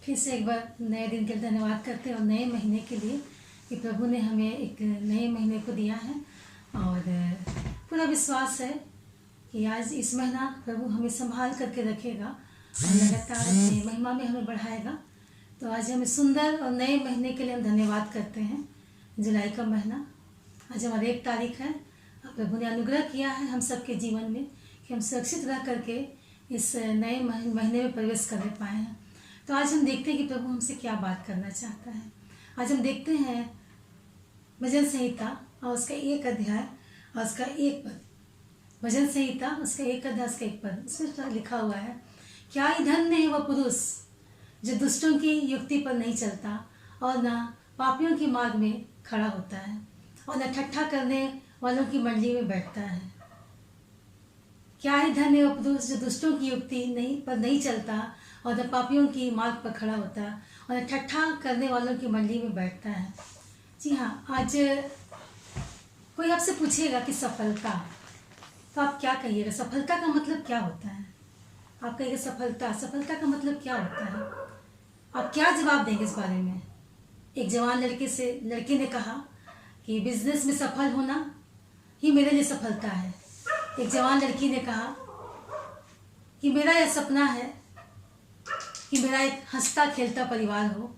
फिर से एक बार नए दिन के लिए धन्यवाद करते हैं और नए महीने के लिए कि प्रभु ने हमें एक नए महीने को दिया है और पूरा विश्वास है कि आज इस महीना प्रभु हमें संभाल करके रखेगा और लगातार अपनी महिमा में हमें बढ़ाएगा। तो आज हमें सुंदर और नए महीने के लिए हम धन्यवाद करते हैं। जुलाई का महीना आज हमारी 1 तारीख है और प्रभु ने अनुग्रह किया है हम सबके जीवन में कि हम सुरक्षित रह करके इस नए महीने में प्रवेश कर पाए हैं। तो आज हम देखते हैं कि प्रभु हमसे क्या बात करना चाहता है। आज हम देखते हैं भजन संहिता और उसका 1 अध्याय और उसका 1 पद। भजन संहिता उसका 1 अध्याय उसका 1 पद, उसमें लिखा हुआ है, क्या ही धन्य है वह पुरुष जो दुष्टों की युक्ति पर नहीं चलता और न पापियों के मार्ग में खड़ा होता है और न ठट्ठा करने वालों की मंडली में बैठता है। क्या ही धन्य वह पुरुष जो दुष्टों की युक्ति नहीं चलता और न पापियों की मार्ग पर खड़ा होता है और न ठट्ठा करने वालों की मंडली में बैठता है। जी हाँ, आज कोई आपसे पूछेगा कि सफलता, तो आप क्या कहिएगा? सफलता का मतलब क्या होता है? आप कहिएगा सफलता का मतलब क्या होता है? आप क्या जवाब देंगे इस बारे में? एक जवान लड़के ने कहा कि बिजनेस में सफल होना ही मेरे लिए सफलता है। एक जवान लड़की ने कहा कि मेरा यह सपना है कि मेरा एक हंसता खेलता परिवार हो।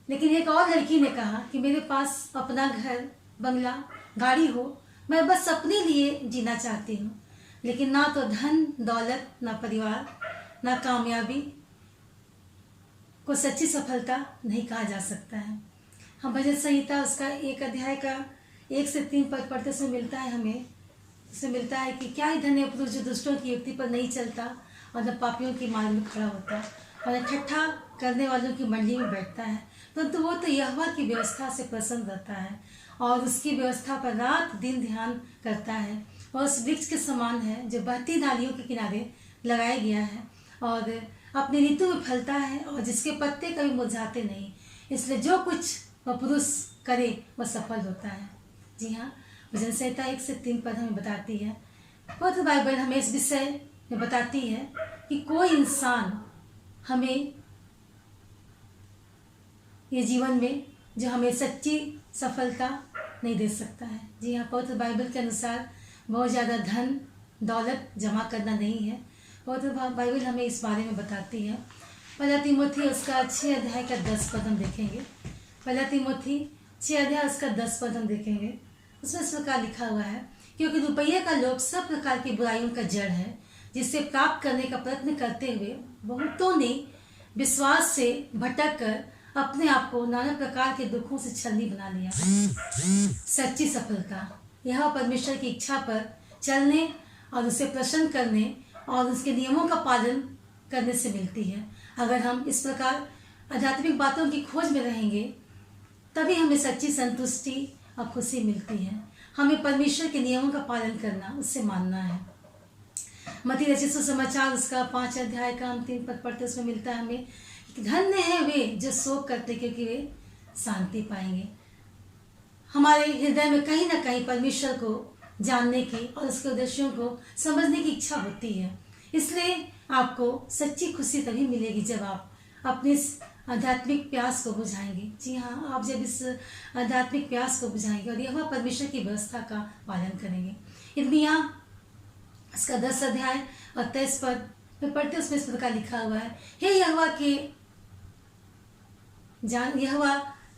लेकिन एक और लड़की ने कहा कि मेरे पास अपना घर, बंगला, गाड़ी हो, मैं बस अपने लिए जीना चाहती हूँ। लेकिन ना तो धन दौलत, ना परिवार, ना कामयाबी को सच्ची सफलता नहीं कहा जा सकता है। हम भजन संहिता उसका 1 अध्याय का 1 से 3 पद पढ़ते से मिलता है हमें, उससे मिलता है कि क्या ही धन्य पुरुष जो दुष्टों की युक्ति पर नहीं चलता और न पापियों की मार्ग में खड़ा होता है और न ठट्ठा करने वालों की मंडली में बैठता है, परंतु वो तो यहोवा की व्यवस्था से प्रसन्न रहता है और उसकी व्यवस्था पर रात दिन ध्यान करता है। और उस वृक्ष के समान है जो बहती नालियों के किनारे लगाया गया है और अपनी ऋतु में फलता है और जिसके पत्ते कभी मुरझाते नहीं। इसलिए जो कुछ वह पुरुष करे वह सफल होता है। जी हाँ, भजन संहिता 1 से 3 पद हमें बताती है। पवित्र बाइबल हमें इस विषय में बताती है कि कोई इंसान हमें ये जीवन में जो हमें सच्ची सफलता नहीं दे सकता है। जी हाँ, पवित्र बाइबल के अनुसार बहुत ज़्यादा धन दौलत जमा करना नहीं है। पवित्र बाइबल हमें इस बारे में बताती है। 1 तीमुथी उसका 6 अध्याय का 10 पद हम देखेंगे। 1 तीमुथी 6 अध्याय उसका 10 पद हम देखेंगे। उसमें इस प्रकार लिखा हुआ है, क्योंकि रुपये का लोभ सब प्रकार की बुराइयों का जड़ है, जिससे प्राप्त करने का प्रयत्न करते हुए बहुतों ने विश्वास से भटक कर अपने आप को नाना प्रकार के दुखों से छलनी बना लिया। सच्ची सफलता यह परमेश्वर की इच्छा पर चलने और उसे प्रसन्न करने और उसके नियमों का पालन करने से मिलती है। अगर हम इस प्रकार आध्यात्मिक बातों की खोज में रहेंगे तभी हमें सच्ची संतुष्टि और खुशी मिलती है। हमें परमेश्वर के नियमों का पालन करना, उससे मानना है। मत्ती रचित सुसमाचार उसका 5 अध्याय का हम 3 पद पढ़ते उसमें मिलता है हमें कि धन्य है वे जो शोक करते क्योंकि वे शांति पाएंगे। हमारे हृदय में कहीं ना कहीं परमेश्वर को जानने की और उसके उद्देश्यों को समझने की इच्छा होती है। इसलिए आपको सच्ची खुशी तभी मिलेगी जब आप अपने इस आध्यात्मिक प्यास को बुझाएंगे। जी हाँ, आप जब इस आध्यात्मिक प्यास को बुझाएंगे और यह परमेश्वर की व्यवस्था का पालन करेंगे। यिर्मयाह इसका 10 अध्याय और 23 पद में पढ़ते उसमें इस प्रकार लिखा हुआ है, हे यहोवा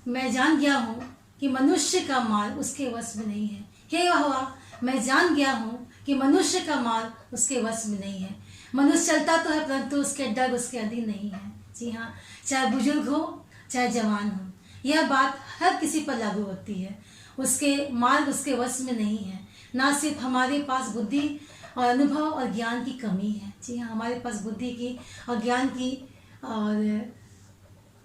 मैं जान गया हूँ कि मनुष्य का माल उसके वश में नहीं है। हे यहोवा मैं जान गया हूँ कि मनुष्य का माल उसके वश में नहीं है। मनुष्य चलता तो है परंतु उसके डर उसके अधीन नहीं है। जी हाँ, चाहे बुजुर्ग हो चाहे जवान हो, यह बात हर किसी पर लागू होती है। उसके मार्ग उसके वश में नहीं है। ना सिर्फ हमारे पास बुद्धि और अनुभव और ज्ञान की कमी है। जी हाँ, हमारे पास बुद्धि की और ज्ञान की और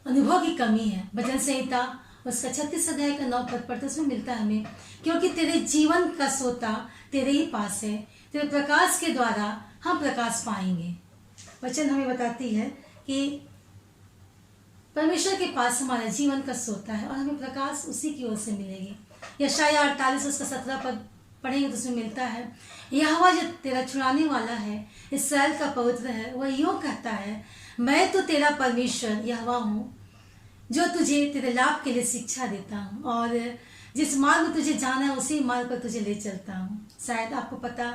अनुभव की कमी है। भजन संहिता उसका 36 अध्याय का 9 पद पढ़ते उसमें मिलता है हमें, क्योंकि तेरे जीवन का सोता तेरे ही पास है, तेरे प्रकाश के द्वारा हम प्रकाश पाएंगे। वचन हमें बताती है कि परमेश्वर के पास हमारा जीवन का सोता है और हमें प्रकाश उसी की ओर से मिलेगी। यशायाह 48 उसका 17 पद पढ़ेंगे तो उसमें मिलता है, यहोवा जो तेरा छुड़ाने वाला है, इस्राएल का पवित्र है, वह यूँ कहता है, मैं तो तेरा परमेश्वर यहोवा हूँ, जो तुझे तेरे लाभ के लिए शिक्षा देता हूँ और जिस मार्ग में तुझे जाना है उसी मार्ग पर तुझे ले चलता हूँ। शायद आपको पता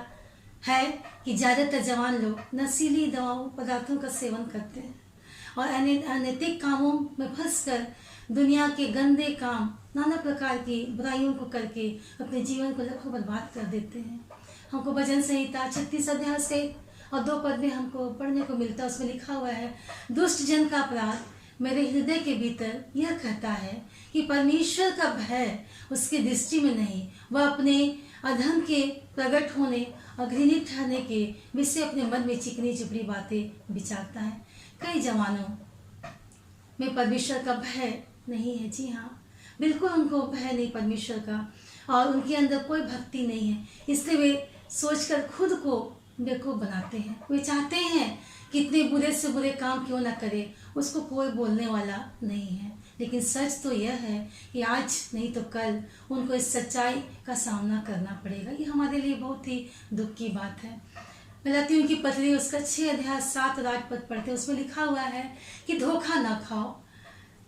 है कि ज़्यादातर जवान लोग नशीली दवाओं पदार्थों का सेवन करते हैं और अनैतिक कामों में फंसकर दुनिया के गंदे काम, नाना प्रकार की बुराइयों को करके अपने जीवन को लखों बर्बाद कर देते हैं। हमको भजन संहिता 36 अध्याय से और 2 पद में हमको पढ़ने को मिलता है। उसमें लिखा हुआ है, दुष्ट जन का अपराध मेरे हृदय के भीतर यह कहता है कि परमेश्वर का भय उसकी दृष्टि में नहीं, वह अपने अधर्म के प्रकट होने और घृणित ठहरने के विषय अपने मन में चिकनी चुपड़ी बातें विचारता है। कई जवानों में परमेश्वर का भय नहीं है। जी हाँ, बिल्कुल उनको भय नहीं परमेश्वर का और उनके अंदर कोई भक्ति नहीं है, इसलिए वे सोचकर खुद को बेवकूफ़ बनाते हैं। वे चाहते हैं कितने बुरे से बुरे काम क्यों ना करे, उसको कोई बोलने वाला नहीं है। लेकिन सच तो यह है कि आज नहीं तो कल उनको इस सच्चाई का सामना करना पड़ेगा। ये हमारे लिए बहुत ही दुख की बात है। गलातियों की पत्री उसका 6 अध्याय 7 और 8 पद पढ़ते हैं। उसमें लिखा हुआ है कि धोखा ना खाओ,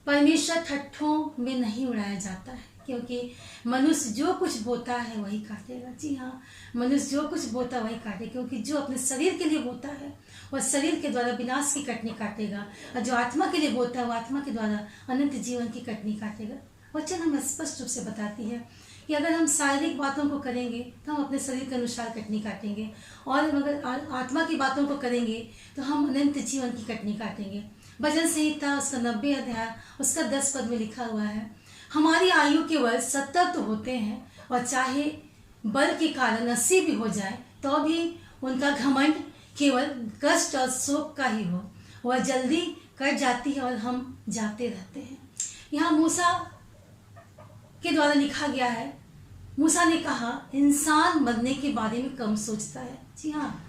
परमेश्वर ठट्ठों में नहीं उड़ाया जाता है, क्योंकि मनुष्य जो कुछ बोता है वही काटेगा। जी हाँ, मनुष्य जो कुछ बोता वही काटे, क्योंकि जो अपने शरीर के लिए बोता है वह शरीर के द्वारा विनाश की कटनी काटेगा और जो आत्मा के लिए बोता है वह आत्मा के द्वारा अनंत जीवन की कटनी काटेगा। वचन हमें स्पष्ट रूप से बताती है कि अगर हम शारीरिक बातों को करेंगे तो हम अपने शरीर के अनुसार कटनी काटेंगे और अगर आत्मा की बातों को करेंगे तो हम अनंत जीवन की कटनी काटेंगे। भजन संहिता उसका 90 अध्याय उसका 10 पद में लिखा हुआ है, हमारी आयु के वर्ष 70 तो होते हैं और चाहे बल के कारण 80 भी हो जाए तो भी उनका घमंड केवल कष्ट और शोक का ही हो, वह जल्दी कट जाती है और हम जाते रहते हैं। यहाँ मूसा के द्वारा लिखा गया है, मूसा ने कहा इंसान मरने के बारे में कम सोचता है। जी हाँ,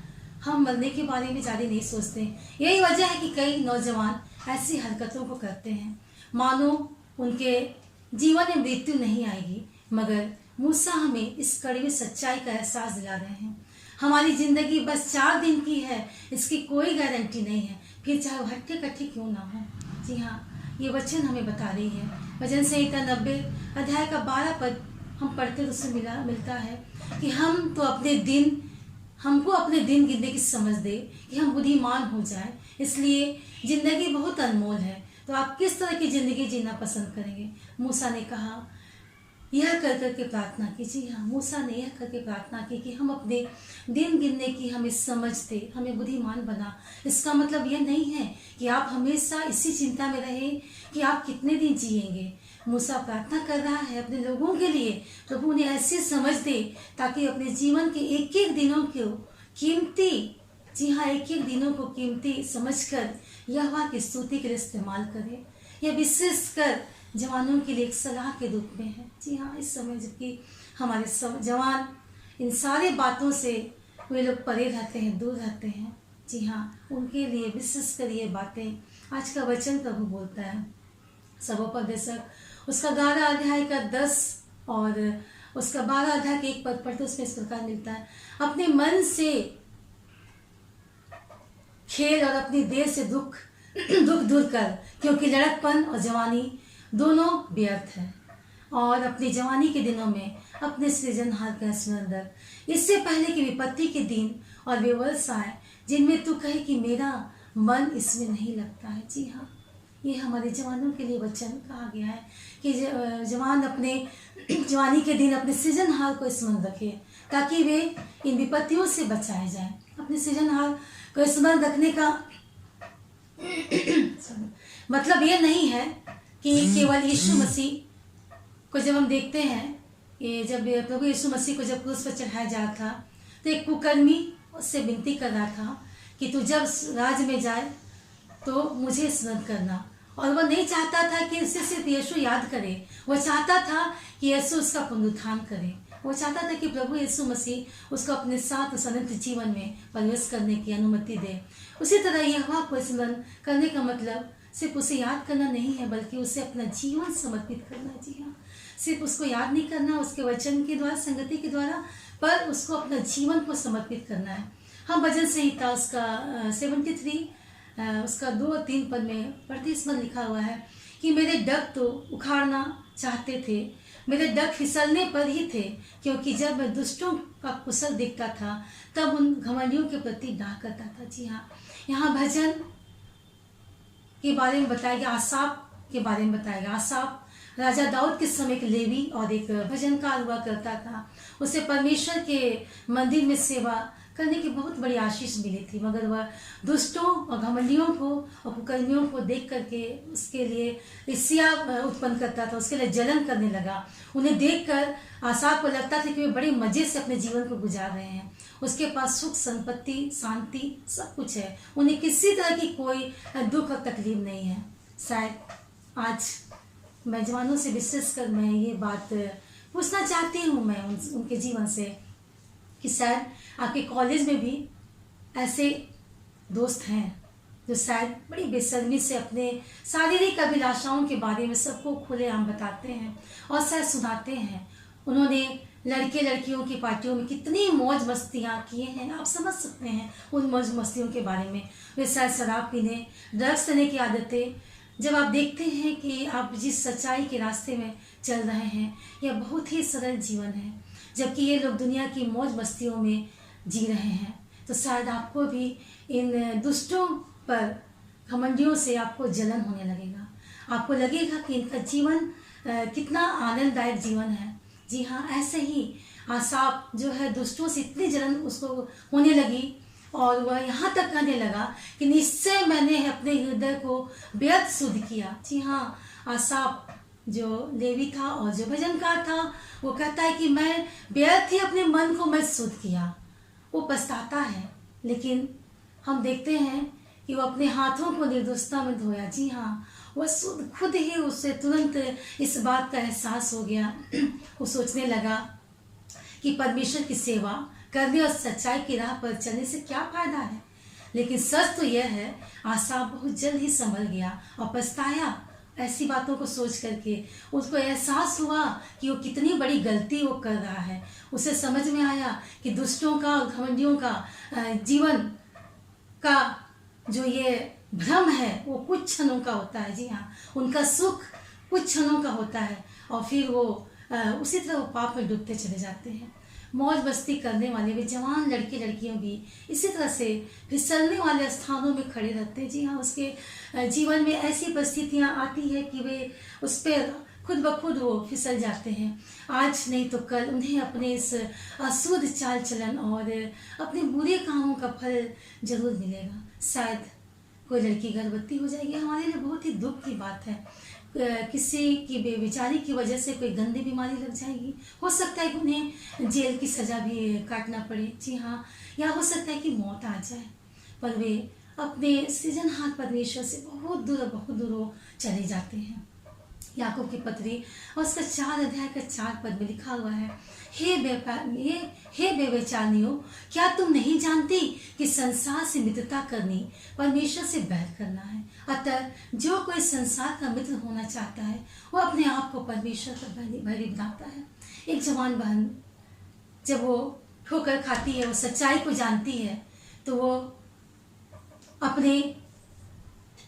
हम मरने के बारे में ज़्यादा नहीं सोचते। यही वजह है कि कई नौजवान ऐसी हरकतों को करते हैं मानो उनके जीवन में मृत्यु नहीं आएगी, मगर मूसा हमें इस कड़वी सच्चाई का एहसास दिला रहे हैं। हमारी ज़िंदगी बस 4 दिन की है, इसकी कोई गारंटी नहीं है, फिर चाहे वो हट्टे कट्टे क्यों ना हो। जी हाँ, ये वचन हमें बता रही है। भजन संहिता 90 अध्याय का 12 पद हम पढ़ते तो उससे मिलता है कि हमको अपने दिन गिनने की समझ दे कि हम बुद्धिमान हो जाए। इसलिए ज़िंदगी बहुत अनमोल है, तो आप किस तरह की ज़िंदगी जीना पसंद करेंगे। मूसा ने कहा यह कर करके प्रार्थना की। जी हाँ, मूसा ने यह करके प्रार्थना की कि हम अपने दिन गिनने की हमें समझ दे, हमें बुद्धिमान बना। इसका मतलब यह नहीं है कि आप हमेशा इसी चिंता में रहें कि आप कितने दिन जिएंगे। मूसा प्रार्थना कर रहा है अपने लोगों के लिए, प्रभु उन्हें ऐसी समझ दे ताकि अपने जीवन के एक एक दिनों को कीमती, जी हाँ, एक एक दिनों को कीमती समझकर यहोवा की स्तुति के लिए इस्तेमाल करें। यह विशेषकर जवानों के लिए एक सलाह के रूप में है। जी हाँ, इस समय जबकि हमारे सब जवान इन सारे बातों से वे लोग परे रहते हैं, दूर रहते हैं। जी हाँ, उनके लिए विशेषकर ये बातें आज का वचन प्रभु बोलता है। सबोपदेशक उसका 11 अध्याय का 10 और उसका 12 अध्याय के 1 पद पढ़ते उसमें इस प्रकार मिलता है, अपने मन से खेल और अपनी देह से दुख दूर कर, क्योंकि लड़कपन और जवानी दोनों व्यर्थ है, और अपनी जवानी के दिनों में अपने सृजनहार का स्मरण रख, इससे पहले कि विपत्ति के दिन और वे वर्ष आए जिनमें तू कहे कि मेरा मन इसमें नहीं लगता है। जी हाँ, ये हमारे जवानों के लिए वचन कहा गया है कि जवान अपने जवानी के दिन अपने सृजनहार को स्मरण रखे ताकि वे इन विपत्तियों से बचाए जाएं। अपने सृजनहार को स्मरण रखने का मतलब ये नहीं है कि केवल यीशु मसीह को जब हम देखते हैं कि जब प्रभु यीशु मसीह को जब क्रूस पर चढ़ाया जा रहा था तो एक कुकर्मी उससे विनती कर रहा था कि तू जब राज में जाए तो मुझे स्मरण करना, और वह नहीं चाहता था कि इससे सिर्फ यीशु याद करे, वह चाहता था कि यीशु उसका पुनरुत्थान करे। वो चाहता था कि प्रभु यीशु मसीह उसको अपने साथ अनंत जीवन में प्रवेश करने की अनुमति दे। उसी तरह यहोवा को स्मरण करने का मतलब सिर्फ उसे याद करना नहीं है, बल्कि उसे अपना जीवन समर्पित करना। जी हाँ, सिर्फ उसको याद नहीं करना, उसके वचन के द्वारा, संगति के द्वारा, पर उसको अपना जीवन को समर्पित करना है। हम भजन संहिता उसका 73 उसका 2 और 3 पद में पढ़ते इसमें लिखा हुआ है कि मेरे डग तो उखाड़ना चाहते थे, मेरे डग फिसलने पर ही थे, क्योंकि जब मैं दुष्टों का कुशल देखता था तब उन घमंडियों के प्रति डाह करता था। जी हाँ, यहाँ भजन के बारे में बताया गया, आसाप के बारे में बताया गया। आसाप राजा दाऊद के समय एक लेवी और एक भजनकार हुआ करता था। उसे परमेश्वर के मंदिर में सेवा करने की बहुत बड़ी आशीष मिली थी, मगर वह दुष्टों और घमंडियों को और कुकर्मियों को देख करके उसके लिए ईर्ष्या उत्पन्न करता था, उसके लिए जलन करने लगा। उन्हें देखकर आसाप को लगता था कि वे बड़े मजे से अपने जीवन को गुजार रहे हैं, उसके पास सुख संपत्ति शांति सब कुछ है, उन्हें किसी तरह की कोई दुख और तकलीफ नहीं है। शायद आज मैं जवानों से विशेष कर मैं ये बात पूछना चाहती हूँ मैं उनके जीवन से कि शायद आपके कॉलेज में भी ऐसे दोस्त हैं जो शायद बड़ी बेशर्मी से अपने शारीरिक अभिलाषाओं के बारे में सबको खुलेआम बताते हैं और शायद सुनाते हैं। उन्होंने लड़के लड़कियों की पार्टियों में कितनी मौज मस्तियाँ किए हैं, आप समझ सकते हैं उन मौज मस्तियों के बारे में। वे शायद शराब पीने, ड्रग्स लेने की आदतें। जब आप देखते हैं कि आप जिस सच्चाई के रास्ते में चल रहे हैं, यह बहुत ही सरल जीवन है, जबकि ये लोग दुनिया की मौज मस्तियों में जी रहे हैं, तो शायद आपको भी इन दुष्टों पर घमंडियों से आपको जलन होने लगेगा। आपको लगेगा कि इनका जीवन कितना आनंददायक जीवन है। जी हाँ, ऐसे ही आसाप जो है दुष्टों से इतनी जलन उसको होने लगी और वह यहाँ तक कहने लगा कि निश्चय मैंने अपने हृदय को बेहद शुद्ध किया। जी हाँ, आसाप जो लेवी था और जो भजनकार था वो कहता है कि मैं बेहद ही अपने मन को मैं शुद्ध किया। वो पछताता है, लेकिन हम देखते हैं कि वो अपने हाथों को निर्दोषता में धोया। जी हाँ, वह खुद ही उससे तुरंत इस बात का एहसास हो गया। वो सोचने लगा कि परमेश्वर की सेवा करने और सच्चाई की राह पर चलने से क्या फायदा है। लेकिन सच तो यह है, आसाप बहुत जल्द ही संभल गया और पछताया। ऐसी बातों को सोच करके उसको एहसास हुआ कि वो कितनी बड़ी गलती वो कर रहा है। उसे समझ में आया कि दुष्टों का और घमंडियों का जीवन का जो ये भ्रम है वो कुछ क्षणों का होता है। जी हाँ, उनका सुख कुछ क्षणों का होता है और फिर वो उसी तरह वो पाप में डूबते चले जाते हैं। मौज मस्ती करने वाले भी जवान लड़के लड़कियां भी इसी तरह से फिसलने वाले स्थानों में खड़े रहते हैं। जी हाँ, उसके जीवन में ऐसी परिस्थितियां आती है कि वे उस पर खुद ब खुद वो फिसल जाते हैं। आज नहीं तो कल उन्हें अपने इस अशुद्ध चाल चलन और अपने बुरे कामों का फल जरूर मिलेगा। शायद कोई लड़की गर्भवती हो जाएगी, हमारे लिए बहुत ही दुख की बात है। किसी की बेविचारी की वजह से कोई गंदी बीमारी लग जाएगी, हो सकता है कि उन्हें जेल की सज़ा भी काटना पड़े। जी हाँ, या हो सकता है कि मौत आ जाए, पर वे अपने सृजनहार परमेश्वर से बहुत दूर वो चले जाते हैं। याकूब की पत्री और उसका 4 अध्याय का 4 पद में लिखा हुआ है, हे बेविचारियों, क्या तुम नहीं जानती कि संसार से मित्रता करनी परमेश्वर से बैर करना है। अतः जो कोई संसार का मित्र होना चाहता है वो अपने आप को परमेश्वर का बैरी बनाता है। एक जवान बहन जब वो ठोकर खाती है, वो सच्चाई को जानती है, तो वो अपने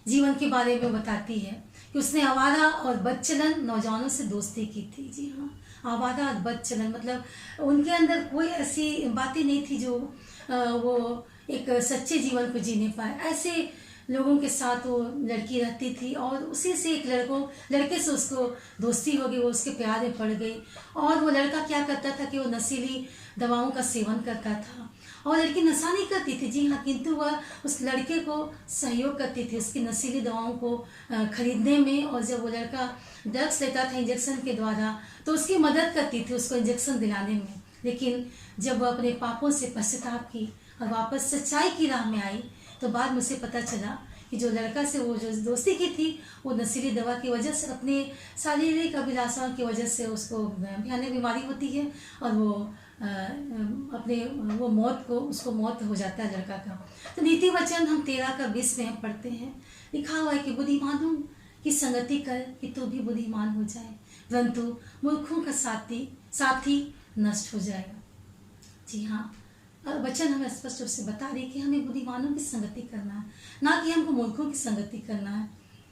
जीवन के बारे में बताती है कि उसने आवारा और बदचलन नौजवानों से दोस्ती की थी। जी हाँ, आवारा और बदचलन मतलब उनके अंदर कोई ऐसी बातें नहीं थी जो वो एक सच्चे जीवन को जीने पाए। ऐसे लोगों के साथ वो लड़की रहती थी और उसी से एक लड़के से उसको दोस्ती हो गई, वो उसके प्यार में पड़ गई। और वो लड़का क्या करता था कि वो नशीली दवाओं का सेवन करता था और लड़की नशा नहीं करती थी। जी हाँ, किंतु वह उस लड़के को सहयोग करती थी उसकी नशीली दवाओं को खरीदने में। और जब वो लड़का ड्रग्स लेता था इंजेक्शन के द्वारा तो उसकी मदद करती थी उसको इंजेक्शन दिलाने में। लेकिन जब वह अपने पापों से पश्चाताप की और वापस सच्चाई की राह में आई तो बाद में उसे पता चला कि जो लड़का से वो जो दोस्ती की थी वो नशीली दवा की वजह से, अपने शारीरिक अभिलाषाओं की वजह से उसको भयानक बीमारी होती है और वो अपने वो उसको मौत हो जाता है लड़का का। तो नीति वचन हम 13 का 20 में हम पढ़ते हैं, लिखा हुआ है कि बुद्धिमानों की संगति कर कि तू भी बुद्धिमान हो जाए, परंतु मूर्खों का साथी नष्ट हो जाएगा। जी हाँ, वचन हमें स्पष्ट रूप से बता रही कि हमें बुद्धिमानों की संगति करना है, ना कि हमको मूर्खों की संगति करना है।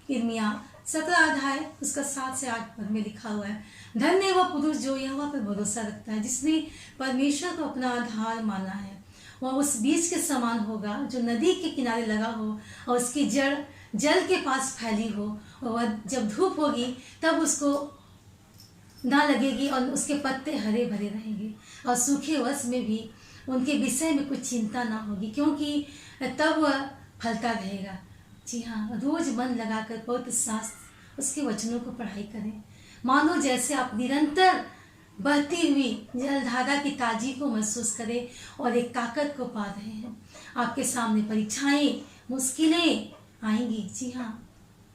यिर्मयाह 17 अध्याय उसका 7 से 8 पद में लिखा हुआ है, धन्य है वह पुरुष जो यहोवा पर भरोसा रखता है, जिसने परमेश्वर को अपना आधार माना है। वह उस बीज के समान होगा जो नदी के किनारे लगा हो और उसकी जड़ जल के पास फैली हो, और वह जब धूप होगी तब उसको ना लगेगी और उसके पत्ते हरे भरे रहेंगे, और सूखे वर्ष में भी उनके विषय में कुछ चिंता ना होगी, क्योंकि तब वह फलता रहेगा। जी हाँ, रोज मन लगाकर पवित्र शास्त्र उसके वचनों को पढ़ाई करें, मानो जैसे आप निरंतर बहती हुई जलधारा की ताजी को महसूस करें और एक ताकत को पा रहे हैं। आपके सामने परीक्षाएं, मुश्किलें आएंगी। जी हाँ,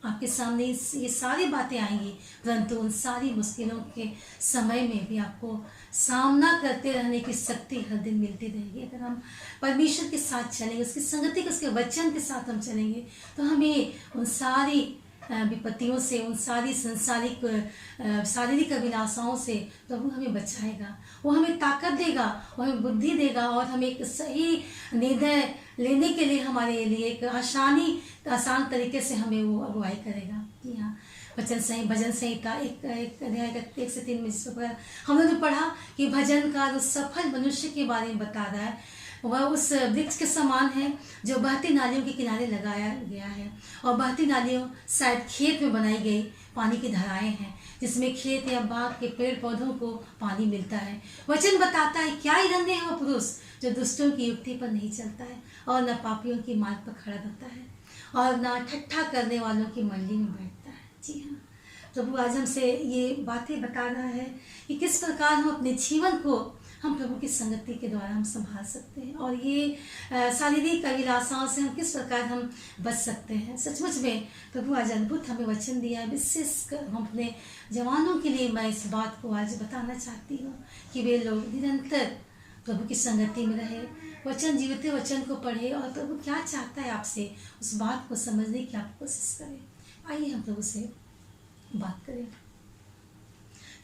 आपके सामने ये सारी बातें आएंगी, परंतु उन सारी मुश्किलों के समय में भी आपको सामना करते रहने की शक्ति हर दिन मिलती रहेगी। अगर हम परमेश्वर के साथ चलेंगे, उसकी संगति के, उसके वचन के साथ हम चलेंगे, तो हमें उन सारी विपत्तियों से, उन सारी संसारिक शारीरिक अभिलाषाओं से प्रभु हमें बचाएगा। वो हमें ताकत देगा, वो हमें बुद्धि देगा, और हमें एक सही निर्णय लेने के लिए हमारे लिए एक आसान तरीके से हमें वो अगुवाई करेगा। जी हाँ, भजन संहिता 1 से 3 में जिस पर हमने तो पढ़ा कि भजनकार उस सफल मनुष्य के बारे में बता रहा है। वह उस वृक्ष के समान है जो बहती नालियों के किनारे लगाया गया है, और बहती नालियों शायद खेत में बनाई गई पानी की धाराएं हैं, जिसमें खेत या बाग के पेड़ पौधों को पानी मिलता है। वचन बताता है, क्या ही धन्य है वह पुरुष जो दुष्टों की युक्ति पर नहीं चलता है, और न पापियों की मार्ग पर खड़ा रहता है, और न ठट्ठा करने वालों की मंडली में बैठता है। जी हाँ, प्रभु आज हमसे ये बातें बता रहा है कि किस प्रकार हम अपने जीवन को हम प्रभु की संगति के द्वारा हम संभाल सकते हैं, और ये शारीरिक अभिलाषाओं से हम किस प्रकार हम बच सकते हैं। सचमुच में प्रभु आज अद्भुत हमें वचन दिया है। विशेषकर हम अपने जवानों के लिए मैं इस बात को आज बताना चाहती हूँ कि वे लोग निरंतर प्रभु की संगति में रहे, वचन जीवते वचन को पढ़े, और प्रभु क्या चाहता है आपसे उस बात को समझने की आप कोशिश करें। आइए हम प्रभु से बात करें।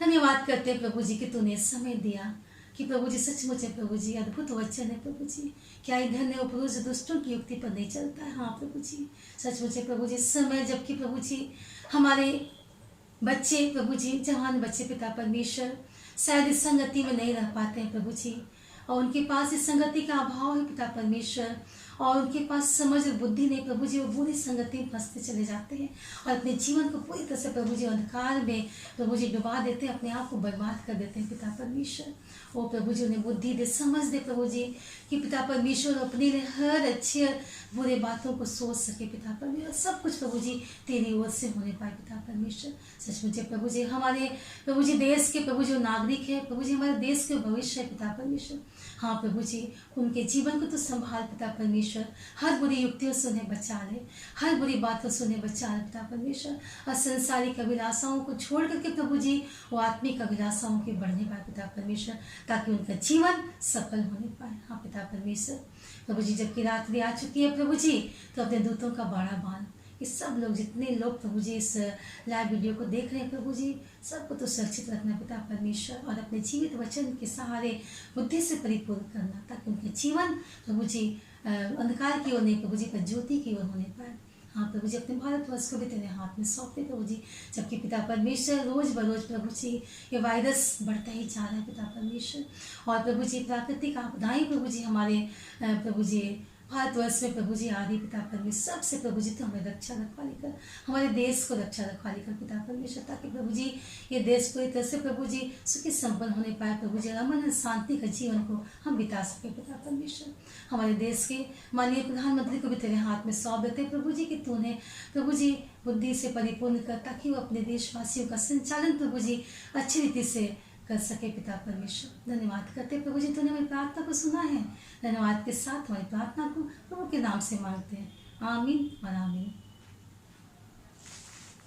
धन्यवाद करते हैं प्रभु जी कि तूने समय दिया, कि प्रभु जी सचमुच है प्रभु जी, अद्भुत वचन है प्रभु जी। क्या ही धन्य हो प्रभु जी, दुष्टों की युक्ति पर नहीं चलता है। हाँ प्रभु जी, सचमुच है प्रभु जी, समय जबकि प्रभु जी हमारे बच्चे प्रभु जी, जवान बच्चे पिता परमेश्वर शायद इस संगति में नहीं रह पाते हैं प्रभु जी, और उनके पास इस संगति का अभाव है पिता परमेश्वर, और उनके पास समझ और बुद्धि नहीं प्रभु जी, वो बुरी संगति में फंसते चले जाते हैं और अपने जीवन को पूरी तरह से प्रभु जी अंधकार में प्रभु जी डुबा देते हैं, अपने आप को बर्बाद कर देते हैं पिता परमेश्वर। ओ प्रभु जी, उन्हें बुद्धि दे, समझ दे प्रभु जी, कि पिता परमेश्वर अपने लिए हर अच्छे बुरे बातों को सोच सके पिता परमेश्वर। सब कुछ प्रभु जी तेरी ओर से होने पाए पिता परमेश्वर। सचमुच है प्रभु जी, हमारे प्रभु जी देश के प्रभु जो नागरिक है प्रभु जी, हमारे देश के भविष्य है पिता परमेश्वर। हाँ प्रभु जी, उनके जीवन को तो संभाल पिता परमेश्वर, हर बुरी युक्तियों से उन्हें बचा ले, हर बुरी बातों से उन्हें बचा ले पिता परमेश्वर, और संसारिक अभिलाषाओं को छोड़ करके प्रभु जी वो आत्मिक अभिलाषाओं के बढ़ने पाए पिता परमेश्वर, ताकि उनका जीवन सफल होने पाए। हाँ पिता परमेश्वर, प्रभु जी जबकि रात्रि आ चुकी है प्रभु जी, तो अपने दूतों का बाड़ा बांध कि सब लोग, जितने लोग प्रभु जी इस लाइव वीडियो को देख रहे हैं प्रभु जी, सबको तो सुरक्षित रखना पिता परमेश्वर, और अपने जीवित वचन के सहारे बुद्धि से परिपूर्ण करना, ताकि उनके जीवन प्रभु जी अंधकार की ओर नहीं प्रभु जी पर ज्योति की ओर होने पाए। हाँ प्रभु जी, अपने भारतवर्ष को भी तेरे हाथ में सौंपते प्रभु जी, जबकि पिता परमेश्वर रोज बरोज प्रभु जी ये वायरस बढ़ता ही जा रहा है पिता परमेश्वर, और प्रभु जी प्राकृतिक आपदाएं प्रभु जी हमारे प्रभु जी भारतवर्ष में प्रभु जी आ रही पिता परमेश्वर, सबसे प्रभु जी तो हमें रक्षा रखवाली कर, हमारे देश को रक्षा रखवाली कर पिता परमेश्वर, ताकि प्रभु जी ये देश पूरी तरह से प्रभु जी सुखी संपन्न होने पाए प्रभु जी, अमन शांति का जीवन को हम बिता सके पिता परमेश्वर। हमारे देश के माननीय प्रधानमंत्री को भी तेरे हाथ में सौंप देते हैं प्रभु जी, कि तूने प्रभु जी बुद्धि से परिपूर्ण कर, ताकि वो अपने देशवासियों का संचालन प्रभु जी अच्छी रीति से कर सके पिता परमेश्वर। धन्यवाद करते प्रभु जी, तूने हमारी प्रार्थना को सुना है। धन्यवाद के साथ हमारी प्रार्थना को प्रभु के नाम से मांगते हैं, आमीन और आमीन।